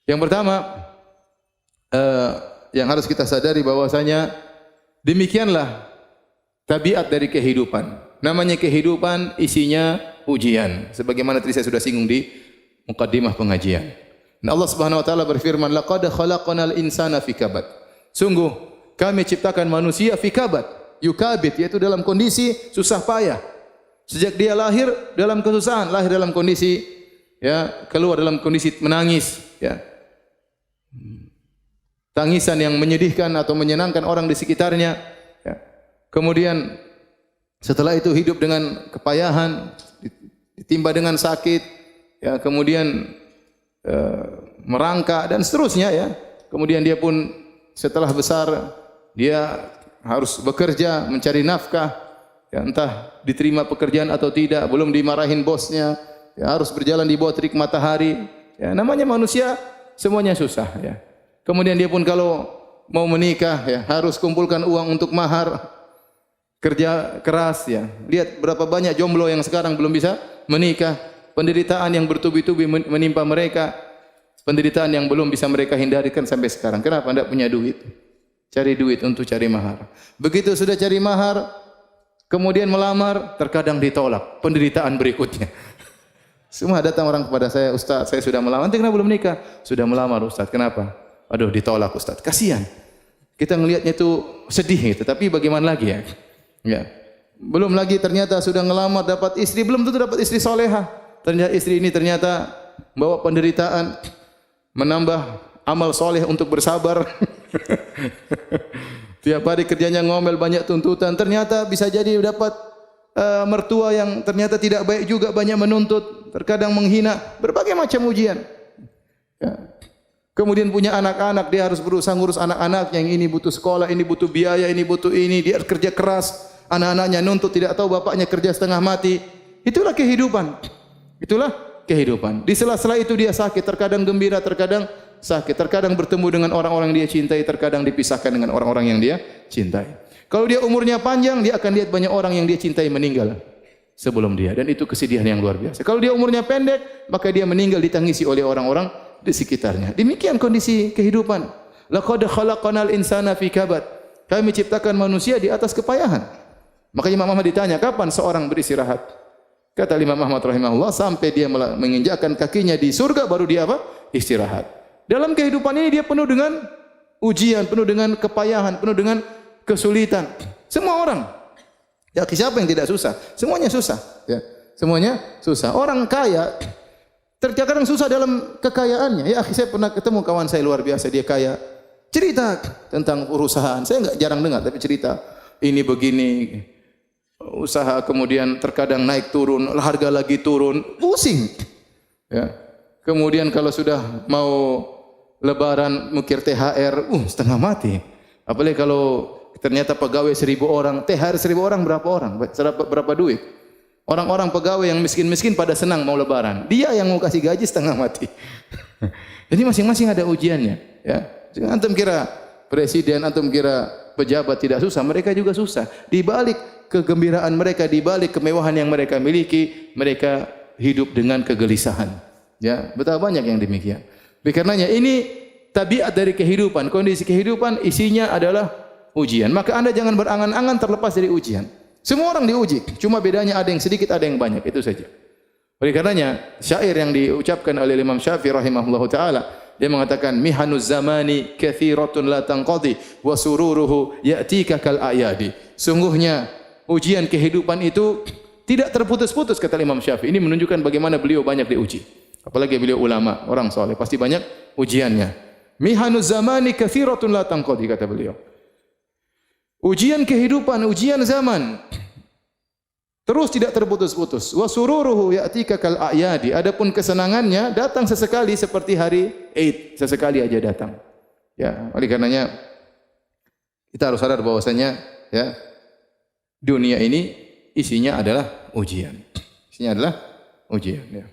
Yang pertama, yang harus kita sadari bahwasanya demikianlah tabiat dari kehidupan. Namanya kehidupan isinya ujian. Sebagaimana tadi saya sudah singgung di mukaddimah pengajian. Dan Allah Subhanahu wa taala berfirman, "Laqad khalaqnal insana fi kabad." Sungguh kami ciptakan manusia fi kabad, yukabid, yaitu dalam kondisi susah payah. Sejak dia lahir dalam kesusahan, lahir dalam kondisi keluar dalam kondisi menangis, tangisan yang menyedihkan atau menyenangkan orang di sekitarnya. Kemudian setelah itu hidup dengan kepayahan, ditimpa dengan sakit, kemudian merangkak dan seterusnya Kemudian dia pun setelah besar dia harus bekerja mencari nafkah, entah diterima pekerjaan atau tidak, belum dimarahin bosnya, harus berjalan di bawah terik matahari. Namanya manusia semuanya susah. Kemudian dia pun kalau mau menikah harus kumpulkan uang untuk mahar, kerja keras. Lihat berapa banyak jomblo yang sekarang belum bisa menikah, penderitaan yang bertubi-tubi menimpa mereka, penderitaan yang belum bisa mereka hindarikan sampai sekarang. Kenapa? Tidak punya duit. Cari duit untuk cari mahar. Begitu sudah cari mahar, kemudian melamar, terkadang ditolak. Penderitaan berikutnya. Semua datang orang kepada saya, "Ustaz, saya sudah melamar." "Nanti kenapa belum nikah?" "Sudah melamar, Ustaz." "Kenapa?" "Aduh, ditolak, Ustaz." Kasihan. Kita ngelihatnya itu sedih gitu, tapi bagaimana lagi Belum lagi ternyata sudah ngelamar dapat istri, belum tentu dapat istri solehah. Ternyata istri ini bawa penderitaan, menambah amal soleh untuk bersabar. Tiap hari kerjanya ngomel, banyak tuntutan. Ternyata bisa jadi dapat mertua yang ternyata tidak baik juga, banyak menuntut, terkadang menghina, berbagai macam ujian. Kemudian punya anak-anak, dia harus berusaha ngurus anak-anak, yang ini butuh sekolah, ini butuh biaya, ini butuh ini, dia kerja keras. Anak-anaknya nuntut, tidak tahu bapaknya kerja setengah mati. Itulah kehidupan. Itulah kehidupan. Di sela-sela itu dia sakit, terkadang gembira, terkadang sakit, terkadang bertemu dengan orang-orang yang dia cintai, terkadang dipisahkan dengan orang-orang yang dia cintai. Kalau dia umurnya panjang, dia akan lihat banyak orang yang dia cintai meninggal sebelum dia, dan itu kesedihan yang luar biasa. Kalau dia umurnya pendek, maka dia meninggal ditangisi oleh orang-orang di sekitarnya. Demikian kondisi kehidupan. Laqad khalaqnal insana fi kabad. Kami ciptakan manusia di atas kepayahan. Makanya Imam Ahmad ditanya, kapan seorang beristirahat? Kata Imam Ahmad rahimahullah, sampai dia menginjakkan kakinya di surga baru dia istirahat. Dalam kehidupan ini dia penuh dengan ujian, penuh dengan kepayahan, penuh dengan kesulitan. Semua orang. Siapa yang tidak susah? Semuanya susah. Semuanya susah. Orang kaya terkadang susah dalam kekayaannya. Saya pernah ketemu kawan saya luar biasa, dia kaya. Cerita tentang perusahaan. Saya enggak jarang dengar, tapi cerita ini begini. Usaha kemudian terkadang naik turun, harga lagi turun, pusing. Kemudian kalau sudah mau lebaran mikir THR, setengah mati. Apalagi kalau ternyata pegawai 1.000 orang, THR 1.000 orang berapa orang? Berapa duit? Orang-orang pegawai yang miskin-miskin pada senang mau lebaran. Dia yang mau kasih gaji setengah mati. Jadi masing-masing ada ujiannya. Jangan antum kira presiden, antum kira pejabat tidak susah, mereka juga susah. Di balik kegembiraan mereka, di balik kemewahan yang mereka miliki, mereka hidup dengan kegelisahan. Betapa banyak yang demikian. Oleh karenanya ini tabiat dari kehidupan, kondisi kehidupan isinya adalah ujian. Maka Anda jangan berangan-angan terlepas dari ujian. Semua orang diuji, cuma bedanya ada yang sedikit, ada yang banyak, itu saja. Oleh karenanya syair yang diucapkan oleh Imam Syafi'i rahimahullahu taala, dia mengatakan mihanuz zamani katsiratun la tanqadi wa sururuhu ya'tika kal ayadi. Sungguhnya ujian kehidupan itu tidak terputus-putus, kata Imam Syafi'i. Ini menunjukkan bagaimana beliau banyak diuji. Apalagi beliau ulama, orang soleh, pasti banyak ujiannya. Mihanuz zamani katsiratun la tanqadi, kata beliau. Ujian kehidupan, ujian zaman terus tidak terputus-putus. Wa sururuhu ya'tika kal a'yadi. Adapun kesenangannya datang sesekali seperti hari Eid, sesekali aja datang. Oleh karenanya kita harus sadar bahwasanya dunia ini isinya adalah ujian. Isinya adalah ujian.